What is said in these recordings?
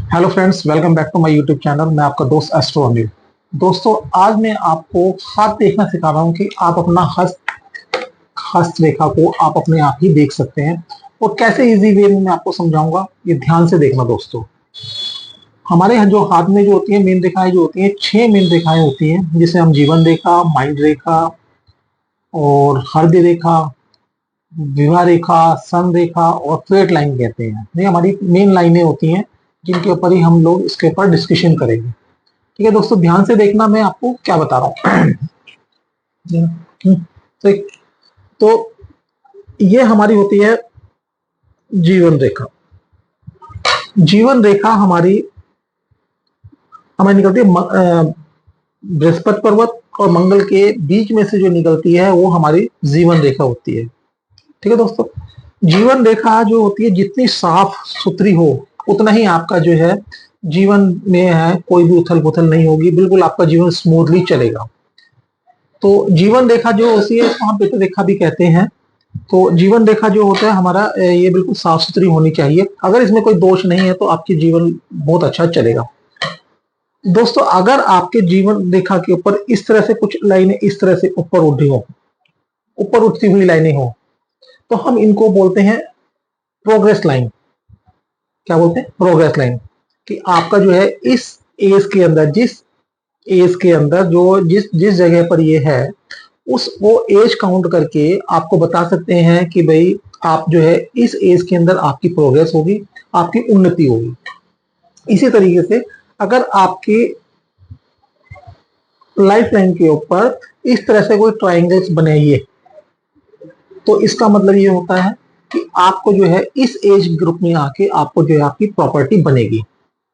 Hello friends, welcome back to my YouTube channel. मैं आपका दोस्त एस्ट्रो अनिल। दोस्तों, आज मैं आपको हाथ देखना सिखा रहा हूँ कि आप अपना हस्त रेखा को आप अपने आप ही देख सकते हैं और कैसे इजी वे में मैं आपको समझाऊंगा। ये ध्यान से देखना दोस्तों। हमारे यहाँ जो हाथ में जो होती है मेन रेखाएं जो होती हैं, 6 मेन रेखाएं होती हैं, जिसे हम जीवन रेखा, माइंड रेखा और हृदय रेखा, विवाह रेखा, सन रेखा और फ्लैट लाइन कहते हैं। ये हमारी मेन लाइनें होती हैं जिनके ऊपर ही हम लोग इसके ऊपर डिस्कशन करेंगे। ठीक है दोस्तों, ध्यान से देखना मैं आपको क्या बता रहा हूँ। तो, तो ये हमारी होती है जीवन रेखा। जीवन रेखा हमारी निकलती है बृहस्पति पर्वत और मंगल के बीच में से जो निकलती है वो हमारी जीवन रेखा होती है। ठीक है दोस्तों, जीवन रेखा जो होती है जितनी साफ सुथरी हो उतना ही आपका जो है जीवन में है कोई भी उथल पुथल नहीं होगी, बिल्कुल आपका जीवन स्मूथली चलेगा। तो जीवन रेखा जो होती है वहां पितृ रेखा भी कहते हैं। तो जीवन रेखा जो होता है हमारा ये बिल्कुल साफ सुथरी होनी चाहिए। अगर इसमें कोई दोष नहीं है तो आपकी जीवन बहुत अच्छा चलेगा। दोस्तों, अगर आपके जीवन रेखा के ऊपर इस तरह से कुछ लाइनें इस तरह से ऊपर उठी हो, ऊपर उठती हुई लाइनें हो, तो हम इनको बोलते हैं प्रोग्रेस लाइन। क्या बोलते हैं? Progress line. कि आपका जो है इस एज के अंदर, जिस एज के अंदर जो जिस जिस जगह पर ये है उस वो एज काउंट करके आपको बता सकते हैं कि भाई आप जो है इस एज के अंदर आपकी प्रोग्रेस होगी, आपकी उन्नति होगी। इसी तरीके से अगर आपकी लाइफ लाइन के ऊपर इस तरह से कोई ट्राइंगल्स बने ये, तो इसका मतलब ये होता है कि आपको जो है इस एज ग्रुप में आके आपको जो है आपकी प्रॉपर्टी बनेगी।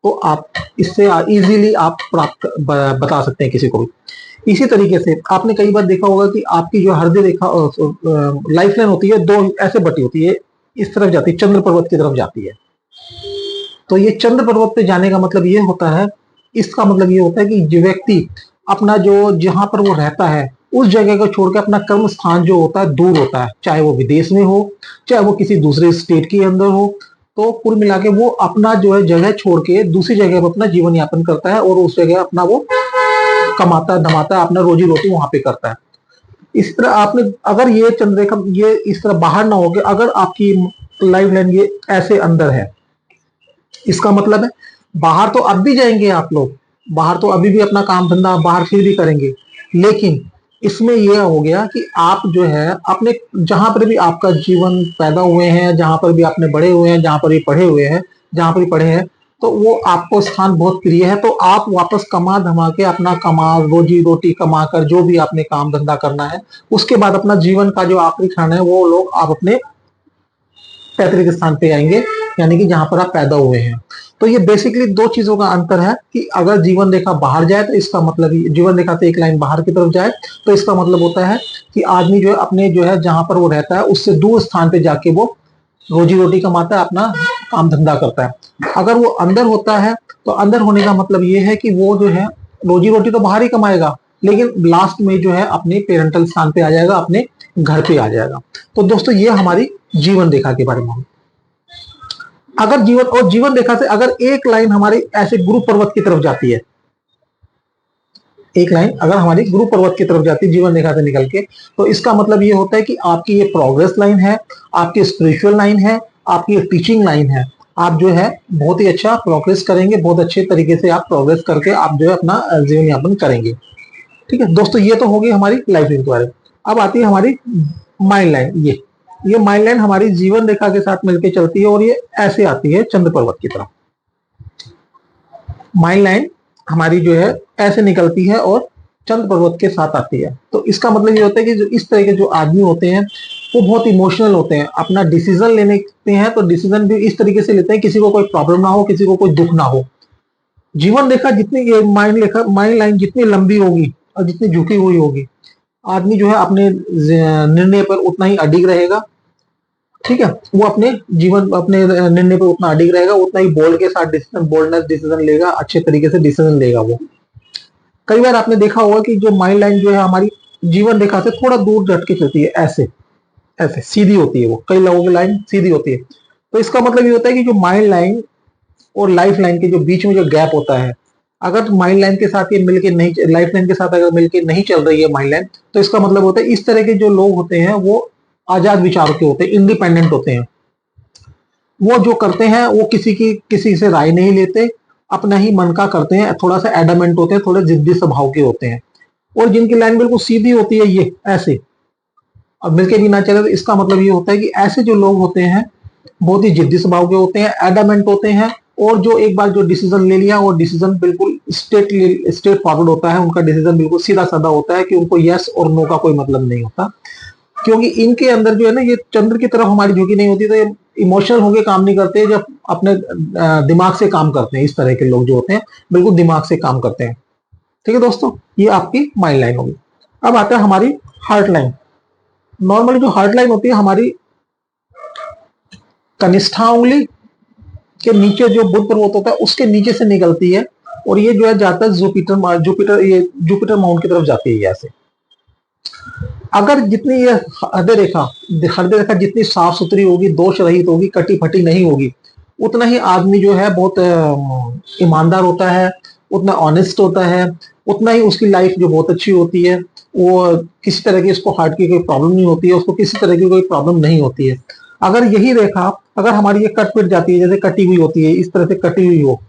तो आप इससे इजीली आप बता सकते हैं किसी को भी। इसी तरीके से आपने कई बार देखा होगा कि आपकी जो हृदय रेखा लाइफ लाइन होती है दो ऐसे बटी होती है, इस तरफ जाती है, चंद्र पर्वत की तरफ जाती है। तो ये चंद्र पर्वत पे जाने का मतलब ये होता है, इसका मतलब ये होता है कि जो व्यक्ति अपना जो जहां पर वो रहता है उस जगह को छोड़कर अपना कर्म स्थान जो होता है दूर होता है, चाहे वो विदेश में हो, चाहे वो किसी दूसरे स्टेट के अंदर हो। तो कुल मिला के वो अपना जो है जगह छोड़ के दूसरी जगह पर अपना जीवन यापन करता है और उस जगह अपना वो कमाता धमाता अपना रोजी रोटी वहां पे करता है। इस तरह आपने अगर ये चंद्ररेखा ये इस तरह बाहर ना होके अगर आपकी लाइफ लाइन ये ऐसे अंदर है, इसका मतलब है बाहर तो अब भी जाएंगे आप लोग, बाहर तो अभी भी अपना काम धंधा बाहर फिर भी करेंगे, लेकिन इसमें यह हो गया कि आप जो है अपने जहां पर भी आपका जीवन पैदा हुए हैं, जहां पर भी आपने बड़े हुए हैं, जहां पर भी पढ़े हुए हैं, जहां पर भी पढ़े हैं, तो वो आपको स्थान बहुत प्रिय है। तो आप वापस कमा धमा के अपना कमा रोजी रोटी कमा कर जो भी आपने काम धंधा करना है, उसके बाद अपना जीवन का जो आखिरी क्षण है वो लोग आप अपने पैतृक स्थान पे आएंगे, यानी कि जहां पर आप पैदा हुए हैं। तो ये बेसिकली दो चीजों का अंतर है कि अगर जीवन रेखा बाहर जाए तो इसका मतलब जीवन रेखा से एक लाइन बाहर की तरफ जाए तो इसका मतलब होता है कि आदमी जो है अपने जो है जहां पर वो रहता है उससे दूर स्थान पे जाके वो रोजी रोटी कमाता है, अपना काम धंधा करता है। अगर वो अंदर होता है तो अंदर होने का मतलब ये है कि वो जो है रोजी रोटी तो बाहर ही कमाएगा, लेकिन लास्ट में जो है अपने पेरेंटल स्थान पे आ जाएगा, अपने घर पे आ जाएगा। तो दोस्तों, ये हमारी जीवन रेखा के बारे में। अगर जीवन रेखा से अगर एक लाइन हमारी ऐसे गुरु पर्वत की तरफ जाती है, एक लाइन अगर हमारी गुरु पर्वत की तरफ जाती है जीवन रेखा से निकल के, तो इसका मतलब ये होता है कि आपकी ये प्रोग्रेस लाइन है, आपकी स्पिरिचुअल लाइन है, आपकी टीचिंग लाइन है। आप जो है बहुत ही अच्छा प्रोग्रेस करेंगे, बहुत अच्छे तरीके से आप प्रोग्रेस करके आप जो है अपना जीवन यापन करेंगे। ठीक है दोस्तों, ये तो होगी हमारी लाइफ लाइन के बारे में। अब आती है हमारी माइंड लाइन। ये माइंड लाइन हमारी जीवन रेखा के साथ मिलकर चलती है और ये ऐसे आती है चंद्र पर्वत की तरफ। माइंड लाइन हमारी जो है ऐसे निकलती है और चंद्र पर्वत के साथ आती है। तो इसका मतलब ये होता है कि जो इस तरह के जो आदमी होते हैं वो बहुत इमोशनल होते हैं, अपना डिसीजन लेते हैं तो डिसीजन भी इस तरीके से लेते हैं किसी को कोई प्रॉब्लम ना हो, किसी को कोई दुख ना हो। जीवन रेखा जितनी माइंड लाइन जितनी लंबी होगी और जितनी झुकी हुई होगी, आदमी जो है अपने निर्णय पर उतना ही अडिग रहेगा। ठीक है, वो अपने निर्णय पर उतना अडिग रहेगा, उतना ही बोल्ड के साथ बोल्डनेस डिसीजन लेगा, अच्छे तरीके से डिसीजन लेगा वो। कई बार आपने देखा होगा कि जो माइंड लाइन जो है हमारी जीवन रेखा से थोड़ा दूर झट के चलती है, ऐसे ऐसे सीधी होती है वो, कई लोगों की लाइन सीधी होती है। तो इसका मतलब ये होता है कि जो माइंड लाइन और लाइफ लाइन के जो बीच में जो गैप होता है, अगर माइंड लाइन के साथ ये मिलके नहीं, लाइफ लाइन के साथ अगर मिलके नहीं चल रही है माइंड लाइन, तो इसका मतलब होता है इस तरह के जो लोग होते हैं वो आजाद विचारों के होते हैं, इंडिपेंडेंट होते हैं। वो जो करते हैं वो किसी से राय नहीं लेते, अपना ही मन का करते हैं, थोड़ा सा एडमेंट होते हैं, थोड़े जिद्दी स्वभाव के होते हैं। और जिनकी लाइन बिल्कुल सीधी होती है, ये ऐसे और मिलके भी ना चले, तो इसका मतलब ये होता है कि ऐसे जो लोग होते हैं बहुत ही जिद्दी स्वभाव के होते हैं, एडमेंट होते हैं, और जो एक बार जो डिसीजन ले लिया वो डिसीजन बिल्कुल स्टेट फॉरवर्ड होता है, उनका डिसीजन बिल्कुल सीधा साधा होता है कि उनको यस और नो का कोई मतलब नहीं होता। क्योंकि इनके अंदर जो है ना, ये चंद्र की तरफ हमारी झुकी नहीं होती, तो ये इमोशनल होके काम नहीं करते, जब अपने दिमाग से काम करते हैं। इस तरह के लोग जो होते हैं बिल्कुल दिमाग से काम करते हैं। ठीक है दोस्तों, ये आपकी माइंड लाइन होगी। अब आता है हमारी हार्ट लाइन। नॉर्मली जो हार्ट लाइन होती है हमारी कनिष्ठा उंगली के नीचे जो बुध पर्वत होता है उसके नीचे से निकलती है, और ये जो है जाता है जुपिटर माउंट की तरफ जाती है ऐसे। अगर जितनी ये हृदय रेखा जितनी साफ सुथरी होगी, दोष रहित होगी, कटी फटी नहीं होगी, उतना ही आदमी जो है बहुत ईमानदार होता है, उतना ऑनेस्ट होता है, उतना ही उसकी लाइफ जो बहुत अच्छी होती है। वो किसी तरह की, उसको हार्ट की कोई प्रॉब्लम नहीं होती है, उसको किसी तरह की कोई प्रॉब्लम नहीं होती है। अगर यही रेखा अगर हमारी ये कट पिट जाती है, जैसे कटी हुई होती है, इस तरह से कटी हुई हो,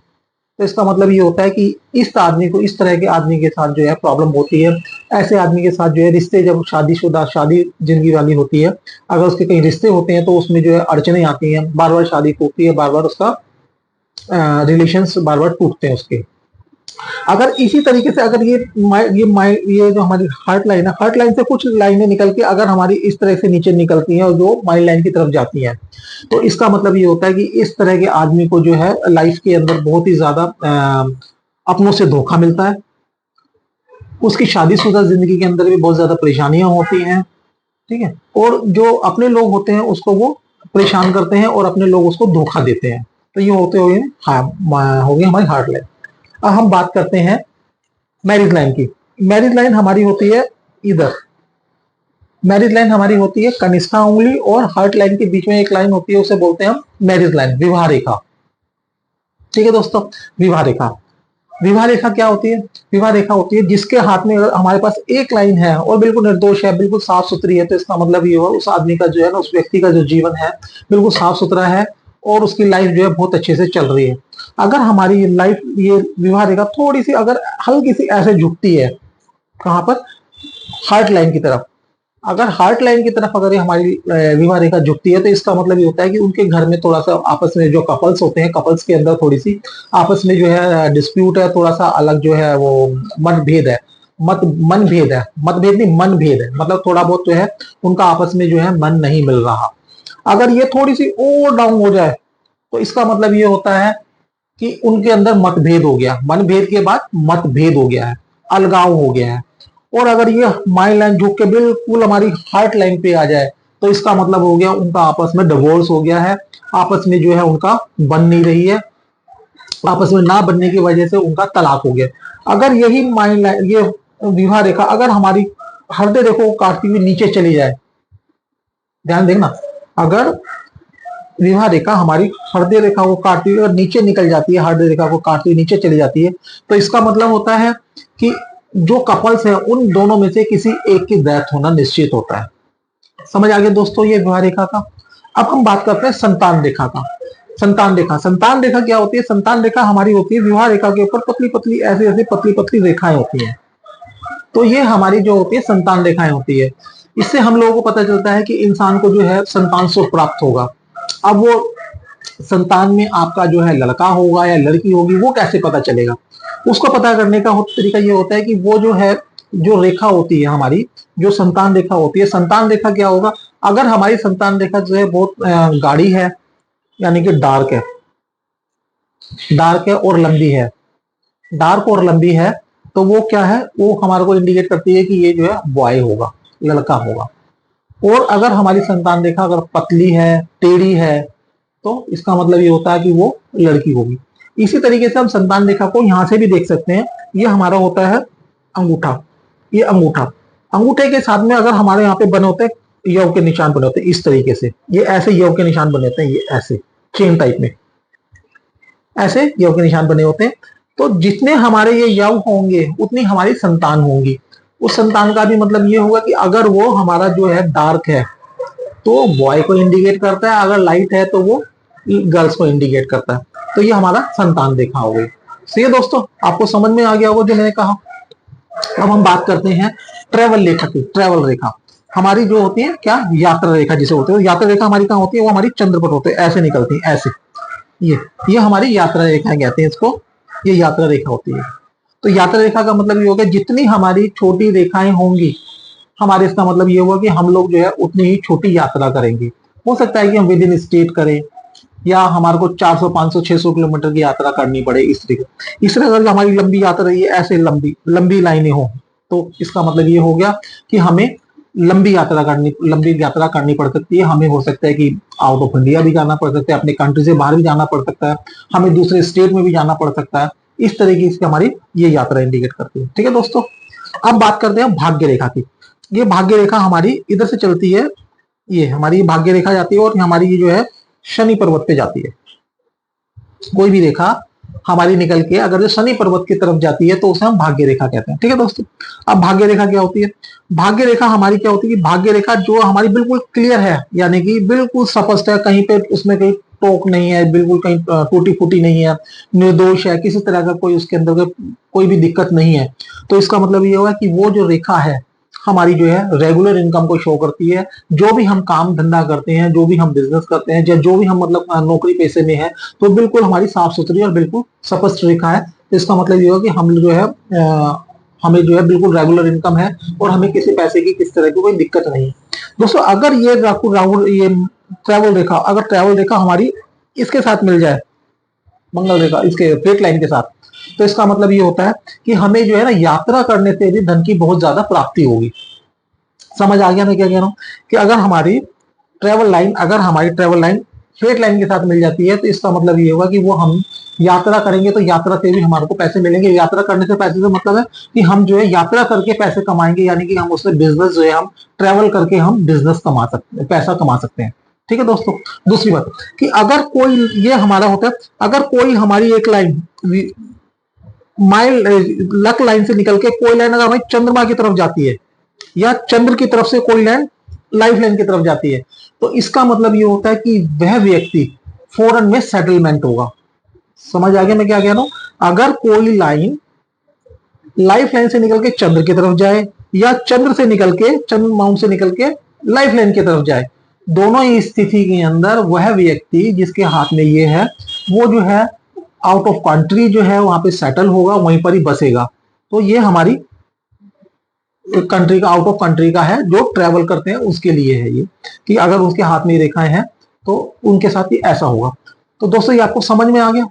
तो इसका मतलब ये होता है कि इस आदमी को, इस तरह के आदमी के साथ जो है प्रॉब्लम होती है। ऐसे आदमी के साथ जो है रिश्ते, जब शादीशुदा शादी जिंदगी वाली होती है, अगर उसके कहीं रिश्ते होते हैं तो उसमें जो है अड़चने आती हैं, बार बार शादी टूटती है, बार बार उसका रिलेशंस बार बार टूटते हैं उसके। अगर इसी तरीके से अगर ये जो हमारी हार्ट लाइन है, हार्ट लाइन से कुछ लाइनें निकल के अगर हमारी इस तरह से नीचे निकलती हैं और जो माइंड लाइन की तरफ जाती हैं, तो इसका मतलब ये होता है कि इस तरह के आदमी को जो है लाइफ के अंदर बहुत ही ज्यादा अपनों से धोखा मिलता है। उसकी शादीशुदा जिंदगी के अंदर भी बहुत ज्यादा परेशानियां होती हैं। ठीक है, और जो अपने लोग होते हैं उसको वो परेशान करते हैं, और अपने लोग उसको धोखा देते हैं। तो ये होते हो गए हो गई हमारी हार्ट लाइन। अब हम बात करते हैं मैरिज लाइन की। मैरिज लाइन हमारी होती है इधर, मैरिज लाइन हमारी होती है कनिष्ठा उंगली और हार्ट लाइन के बीच में एक लाइन होती है, उसे बोलते हैं हम मैरिज लाइन, विवाह रेखा। ठीक है दोस्तों, विवाह रेखा, विवाह रेखा क्या होती है? विवाह रेखा होती है जिसके हाथ में अगर हमारे पास एक लाइन है और बिल्कुल निर्दोष है, बिल्कुल साफ सुथरी है, तो इसका मतलब ये हुआ उस आदमी का जो है ना, उस व्यक्ति का जो जीवन है बिल्कुल साफ सुथरा है, और उसकी लाइफ जो है बहुत अच्छे से चल रही है। अगर हमारी लाइफ ये विवाह रेखा थोड़ी सी अगर हल्की सी ऐसे झुकती है, कहां पर? हार्ट लाइन की तरफ। अगर हार्ट लाइन की तरफ अगर ये हमारी विवाह रेखा झुकती है, तो इसका मतलब ये होता है कि उनके घर में थोड़ा सा आपस में जो कपल्स होते हैं, कपल्स के अंदर थोड़ी सी आपस में जो है डिस्प्यूट है, थोड़ा सा अलग जो है वो मतभेद है, मतभेद नहीं, मनभेद है, मतलब थोड़ा बहुत जो है उनका आपस में जो है मन नहीं मिल रहा। अगर ये थोड़ी सी और डाउन हो जाए, तो इसका मतलब ये होता है कि उनके अंदर मतभेद हो गया, मनभेद के बाद मतभेद हो गया है, अलगाव हो गया है। और अगर ये माइंड लाइन झुक के बिल्कुल हमारी हार्ट लाइन पे आ जाए, तो इसका मतलब हो गया उनका आपस में डिवोर्स हो गया है, आपस में जो है उनका बन नहीं रही है, आपस में ना बनने की वजह से उनका तलाक हो गया। अगर यही माइंड लाइन, ये विवाह रेखा अगर हमारी हृदय रेखा को काटती हुई नीचे चली जाए, ध्यान देखना, अगर विवाह रेखा हमारी हृदय रेखा को काटती हुई और नीचे निकल जाती है, हृदय रेखा को काटती हुई नीचे चली जाती है, तो इसका मतलब होता है कि जो कपल्स हैं उन दोनों में से किसी एक की डेथ होना निश्चित होता है। समझ आ गया दोस्तों ये विवाह रेखा का। अब हम बात करते हैं संतान रेखा का। संतान रेखा क्या होती है? संतान रेखा हमारी होती है विवाह रेखा के ऊपर पतली पतली ऐसे ऐसे पतली पतली रेखाएं होती हैं। तो ये हमारी जो होती है संतान रेखाएं होती है। इससे हम लोगों को पता चलता है कि इंसान को जो है संतान सुख प्राप्त होगा। अब वो संतान में आपका जो है लड़का होगा या लड़की होगी, वो कैसे पता चलेगा? उसको पता करने का तरीका ये होता है कि वो जो है, जो रेखा होती है हमारी, जो संतान रेखा होती है, संतान रेखा क्या होगा? अगर हमारी संतान रेखा जो है बहुत गाढ़ी है, यानी कि डार्क है और लंबी है, डार्क और लंबी है, तो वो क्या है, वो हमारे को इंडिकेट करती है कि ये जो है बॉय होगा, लड़का होगा। और अगर हमारी संतान रेखा अगर पतली है, टेढ़ी है, तो इसका मतलब ये होता है कि वो लड़की होगी। इसी तरीके से हम संतान रेखा को यहां से भी देख सकते हैं। ये हमारा होता है अंगूठा, ये अंगूठा, अंगूठे के साथ में अगर हमारे यहाँ पे बने होते हैं यव के निशान बने होते हैं इस तरीके से, ये ऐसे यव के निशान बने होते हैं, ये ऐसे चेन टाइप में। ऐसे यव के निशान बने होते हैं। तो जितने हमारे ये यव होंगे उतनी हमारी संतान होंगी। उस संतान का भी मतलब ये होगा कि अगर वो हमारा जो है डार्क है तो बॉय को इंडिकेट करता है, अगर लाइट है तो वो गर्ल्स को इंडिकेट करता है। तो ये हमारा संतान रेखा हो गई। सही है दोस्तों, आपको समझ में आ गया होगा जो मैंने कहा। अब हम बात करते हैं ट्रेवल रेखा की। ट्रेवल रेखा हमारी जो होती है क्या, यात्रा रेखा जिसे होती है। यात्रा रेखा हमारी कहाँ होती है, वो हमारी चंद्र पर होती है, ऐसे निकलती है ऐसे। ये हमारी यात्रा रेखा कहते हैं इसको, ये यात्रा रेखा होती है। तो यात्रा रेखा का मतलब ये होगा जितनी हमारी छोटी रेखाएं होंगी हमारे, इसका मतलब ये होगा कि हम लोग जो है उतनी ही छोटी यात्रा करेंगे। हो सकता है कि हम विद इन स्टेट करें या हमारे को 400 500 600 किलोमीटर की यात्रा करनी पड़े इस तरीके। इस तरह अगर हमारी लंबी यात्रा रही है, ऐसे लंबी लंबी लाइनें हो, तो इसका मतलब ये हो गया कि हमें लंबी यात्रा करनी पड़ सकती है। हमें हो सकता है कि आउट ऑफ इंडिया भी जाना पड़ सकता है, अपने कंट्री से बाहर भी जाना पड़ सकता है, हमें दूसरे स्टेट में भी जाना पड़ सकता है। इस तरीके से हमारी ये यात्रा इंडिकेट करती है। ठीक है दोस्तों, अब बात करते हैं भाग्य रेखा की। ये भाग्य रेखा हमारी इधर से चलती है, ये हमारी भाग्य रेखा जाती है और हमारी ये जो है शनि पर्वत पे जाती है। कोई भी रेखा हमारी निकल के अगर जो शनि पर्वत की तरफ जाती है तो उसे हम भाग्य रेखा कहते हैं। ठीक है दोस्तों, अब भाग्य रेखा क्या होती है। भाग्य रेखा हमारी क्या होती है, भाग्य रेखा जो हमारी बिल्कुल क्लियर है, यानी कि बिल्कुल स्पष्ट है, कहीं पे उसमें कहीं टोक नहीं है, बिल्कुल कहीं टूटी फूटी नहीं है, निर्दोष है, किसी तरह का कोई उसके अंदर कोई भी दिक्कत नहीं है। तो इसका मतलब ये होगा कि वो जो रेखा है हमारी जो है रेगुलर इनकम को शो करती है। जो भी हम काम धंधा करते हैं, जो भी हम बिजनेस करते हैं, या जो भी हम मतलब नौकरी पेशे में है, तो बिल्कुल हमारी साफ सुथरी और बिल्कुल स्पष्ट रेखा है। तो इसका मतलब ये होगा कि हम जो है हमें जो है बिल्कुल रेगुलर इनकम है और हमें किसी पैसे की किस तरह की कोई दिक्कत नहीं है। दोस्तों अगर ये राहुल ये ट्रैवल रेखा हमारी इसके साथ मिल जाए, मंगल रेखा इसके स्ट्रेट लाइन के साथ, तो इसका मतलब ये होता है कि हमें जो है ना यात्रा करने से भी धन की बहुत ज्यादा प्राप्ति होगी। समझ आ गया मैं क्या कह रहा हूँ, कि अगर हमारी ट्रेवल लाइन स्ट्रेट लाइन के साथ मिल जाती है तो इसका मतलब ये होगा कि वो हम यात्रा करेंगे तो यात्रा से भी हमारे को पैसे मिलेंगे। यात्रा करने से पैसे से मतलब है कि हम जो है यात्रा करके पैसे कमाएंगे, यानी कि हम उससे बिजनेस जो है हम ट्रेवल करके हम बिजनेस कमा सकते हैं, पैसा कमा सकते हैं। ठीक है दोस्तों, दूसरी बात कि अगर कोई, ये हमारा होता है, अगर कोई हमारी एक लाइन माइल लक लाइन से निकल के कोई लाइन अगर हमारी चंद्रमा की तरफ जाती है या चंद्र की तरफ से कोई लाइन लाइफ लाइन की तरफ जाती है, तो इसका मतलब ये होता है कि वह व्यक्ति फौरन में सेटलमेंट होगा। समझ आ गया मैं क्या कह रहा हूं। अगर कोई लाइन लाइफ लाइन से निकल के चंद्र की तरफ जाए या चंद्र से निकल के, चंद्र माउंट से निकल के लाइफ लाइन की तरफ जाए, दोनों ही स्थिति के अंदर वह व्यक्ति जिसके हाथ में ये है वो जो है आउट ऑफ कंट्री जो है वहां पे सेटल होगा, वहीं पर ही बसेगा। तो ये हमारी कंट्री का, आउट ऑफ कंट्री का है, जो ट्रेवल करते हैं उसके लिए है ये, कि अगर उसके हाथ में रेखाएं हैं तो उनके साथ ही ऐसा होगा। तो दोस्तों ये आपको समझ में आ गया।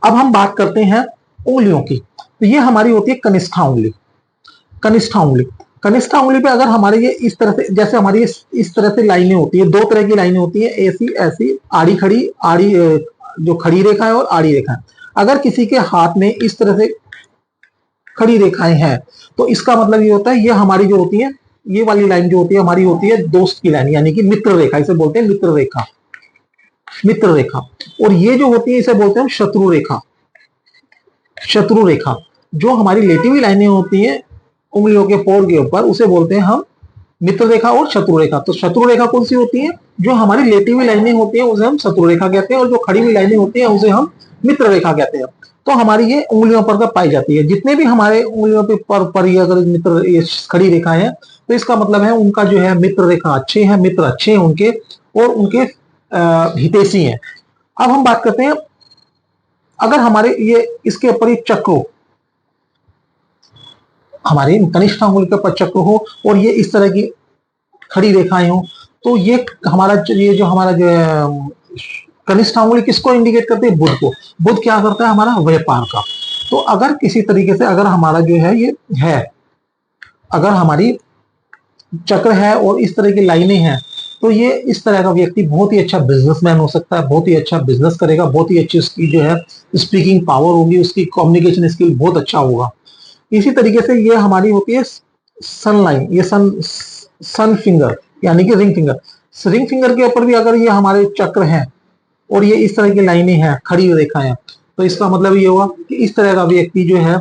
अब हम बात करते हैं उंगलियों की। तो ये हमारी होती है कनिष्ठा उंगली। कनिष्ठा उंगली, कनिष्ठा उंगली पे अगर हमारे ये इस तरह से, जैसे हमारी इस तरह से लाइनें होती है, दो तरह की लाइनें होती है, ऐसी ऐसी आड़ी खड़ी, आड़ी जो खड़ी रेखा है और आड़ी रेखा है। अगर किसी के हाथ में इस तरह से खड़ी रेखाएं हैं तो इसका मतलब ये होता है ये हमारी जो होती है, ये वाली लाइन जो होती है हमारी होती है दोस्त की लाइन, यानी कि मित्र रेखा, इसे बोलते हैं मित्र रेखा। मित्र रेखा, और ये जो होती है इसे बोलते हैं शत्रु रेखा। शत्रु रेखा जो हमारी लेटी हुई लाइनें होती हैं उंगलियों के पोर के ऊपर, उसे बोलते हैं हम मित्र रेखा और शत्रु रेखा। तो शत्रु रेखा कौन सी होती है, जो हमारी लेटी हुई लाइनें होती है उसे हम शत्रु रेखा कहते हैं, और जो खड़ी हुई लाइनें होती है उसे हम मित्र रेखा कहते हैं। तो हमारी ये उंगलियों पर पाई जाती है। जितने भी हमारे उंगलियों पर ये अगर मित्र ये खड़ी रेखाएं हैं तो इसका मतलब है उनका जो है मित्र रेखा अच्छे हैं, मित्र अच्छे हैं उनके, और उनके हितैषी हैं। अब हम बात करते हैं अगर हमारे ये इसके ऊपर एक चक्र हो, हमारे कनिष्ठ अंगुल के ऊपर चक्र हो और ये इस तरह की खड़ी रेखाएं हो, तो ये हमारा ये जो हमारा जो कनिष्ठ अंगुली किसको इंडिकेट करते हैं, बुध को। बुध क्या करता है, हमारा व्यापार का। तो अगर किसी तरीके से अगर हमारा जो है ये है, अगर हमारी चक्र है और इस तरह की लाइनें हैं, तो ये इस तरह का व्यक्ति बहुत ही अच्छा बिजनेसमैन हो सकता है, बहुत ही अच्छा बिजनेस करेगा, बहुत ही अच्छी उसकी जो है स्पीकिंग पावर होगी, उसकी कम्युनिकेशन स्किल बहुत अच्छा होगा। इसी तरीके से ये हमारी होती है सन लाइन, ये सन फिंगर यानी कि रिंग फिंगर। रिंग फिंगर के ऊपर भी अगर ये हमारे चक्र हैं और ये इस तरह की लाइनें हैं, खड़ी रेखाएं, तो इसका मतलब ये हुआ कि इस तरह का व्यक्ति जो है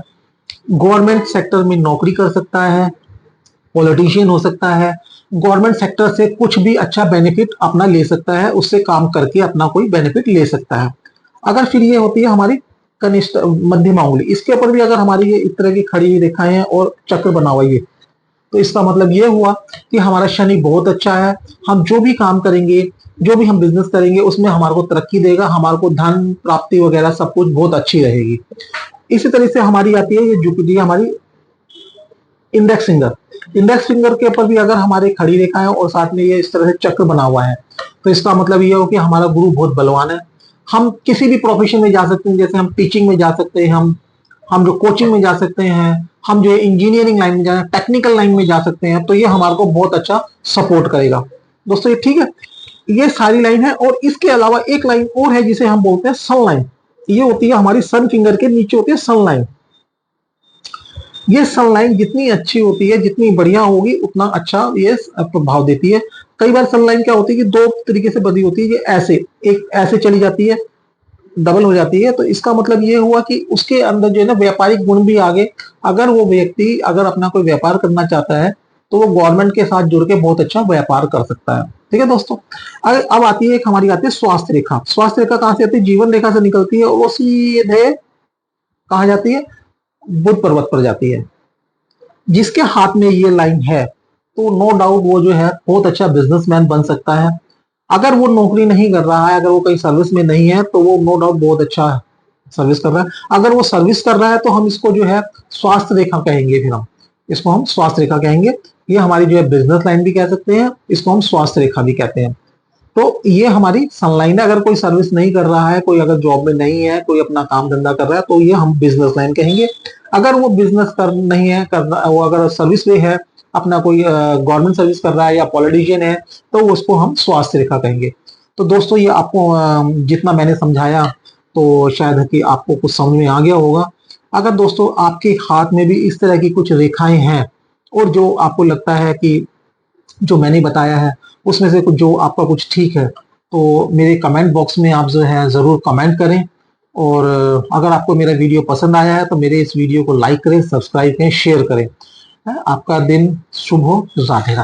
गवर्नमेंट सेक्टर में नौकरी कर सकता है, पॉलिटिशियन हो सकता है, गवर्नमेंट सेक्टर से कुछ भी अच्छा बेनिफिट अपना ले सकता है, उससे काम करके अपना कोई बेनिफिट ले सकता है। अगर फिर ये होती है हमारी कनिष्ठ मध्यमा उंगली, इसके ऊपर भी अगर हमारी ये इस तरह की खड़ी हुई रेखाएं हैं और चक्र बना हुआ है, तो इसका मतलब ये हुआ कि हमारा शनि बहुत अच्छा है, हम जो भी काम करेंगे, जो भी हम बिजनेस करेंगे उसमें हमारे को तरक्की देगा, हमारे को धन प्राप्ति वगैरह सब कुछ बहुत अच्छी रहेगी। इसी तरह से हमारी आती है ये जुपिटर, हमारी इंडेक्स फिंगर। इंडेक्स फिंगर के ऊपर भी अगर हमारे खड़ी रेखा है और साथ में ये इस तरह से चक्र बना हुआ है, तो इसका मतलब ये हो कि हमारा गुरु बहुत बलवान है। हम किसी भी प्रोफेशन में जा सकते हैं, जैसे हम टीचिंग में जा सकते हैं, हम जो कोचिंग में जा सकते हैं, हम जो इंजीनियरिंग लाइन में जा, टेक्निकल लाइन में जा सकते हैं, तो ये हमारे को बहुत अच्छा सपोर्ट करेगा दोस्तों। ये ठीक है, ये सारी लाइन है। और इसके अलावा एक लाइन और है जिसे हम बोलते हैं सन लाइन। ये होती है हमारी सन फिंगर के नीचे होती है सन लाइन। ये सन लाइन जितनी अच्छी होती है, जितनी बढ़िया होगी, उतना अच्छा ये प्रभाव देती है। कई बार सन लाइन क्या होती है कि दो तरीके से बंधी होती है, ये ऐसे, एक ऐसे चली जाती है, डबल हो जाती है, तो इसका मतलब ये हुआ कि उसके अंदर जो है ना व्यापारिक गुण भी आगे, अगर वो व्यक्ति अगर अपना कोई व्यापार करना चाहता है तो वो गवर्नमेंट के साथ जुड़ के बहुत अच्छा व्यापार कर सकता है। ठीक है दोस्तों। अब आती है एक हमारी आती है स्वास्थ्य रेखा। स्वास्थ्य रेखा कहां से आती है? जीवन रेखा से निकलती है और वो सीधे कहा जाती है? बुध पर्वत पर जाती है। जिसके हाथ में ये लाइन है तो नो डाउट वो जो है बहुत अच्छा बिजनेसमैन बन सकता है। अगर वो नौकरी नहीं कर रहा है, अगर वो कहीं सर्विस में नहीं है, तो वो नो डाउट बहुत अच्छा सर्विस कर रहा है। अगर वो सर्विस कर रहा है तो हम इसको जो है स्वास्थ्य रेखा कहेंगे, फिर हम इसको हम स्वास्थ्य रेखा कहेंगे। ये हमारी जो है बिजनेस लाइन भी कह सकते हैं, इसको हम स्वास्थ्य रेखा भी कहते हैं। तो ये हमारी सनलाइन है। अगर कोई सर्विस नहीं कर रहा है, कोई अगर जॉब में नहीं है, कोई अपना काम धंधा कर रहा है, तो ये हम बिजनेस लाइन कहेंगे। अगर वो बिजनेस कर नहीं है करना, वो अगर सर्विस में है, अपना कोई गवर्नमेंट सर्विस कर रहा है या पॉलिटिशियन है, तो उसको हम स्वास्थ्य रेखा कहेंगे। तो दोस्तों ये आपको जितना मैंने समझाया तो शायद कि आपको कुछ समझ में आ गया होगा। अगर दोस्तों आपके हाथ में भी इस तरह की कुछ रेखाएं हैं और जो आपको लगता है कि जो मैंने बताया है उसमें से कुछ जो आपका कुछ ठीक है, तो मेरे कमेंट बॉक्स में आप जो है जरूर कमेंट करें। और अगर आपको मेरा वीडियो पसंद आया है तो मेरे इस वीडियो को लाइक करें, सब्सक्राइब करें, शेयर करें। आपका दिन शुभ हो। राधे राधे।